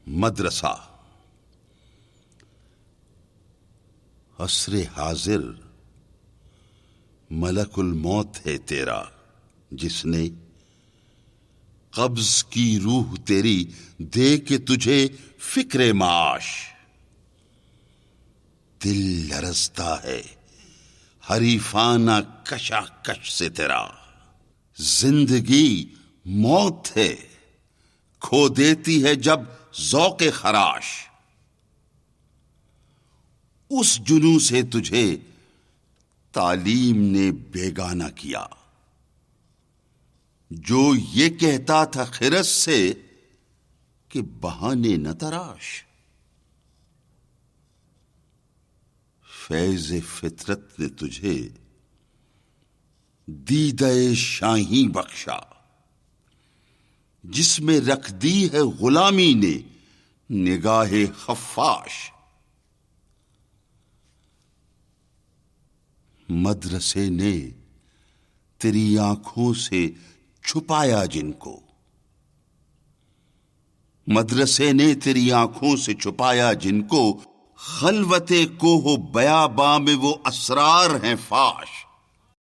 مدرسہ عصر حاضر ملک الموت ہے تیرا، جس نے قبض کی روح تیری دے کے تجھے فکر معاش۔ دل لرزتا ہے حریفانہ کشاکش سے تیرا، زندگی موت ہے کھو دیتی ہے جب ذوق خراش۔ اس جنوں سے تجھے تعلیم نے بیگانہ کیا، جو یہ کہتا تھا خرس سے کہ بہانے نہ تراش۔ فیض فطرت نے تجھے دیدہ شاہی بخشا، جس میں رکھ دی ہے غلامی نے نگاہ خفاش۔ مدرسے نے تیری آنکھوں سے چھپایا جن کو، مدرسے نے تیری آنکھوں سے چھپایا جن کو، خلوت کوہ بیاباں میں وہ اسرار ہیں فاش۔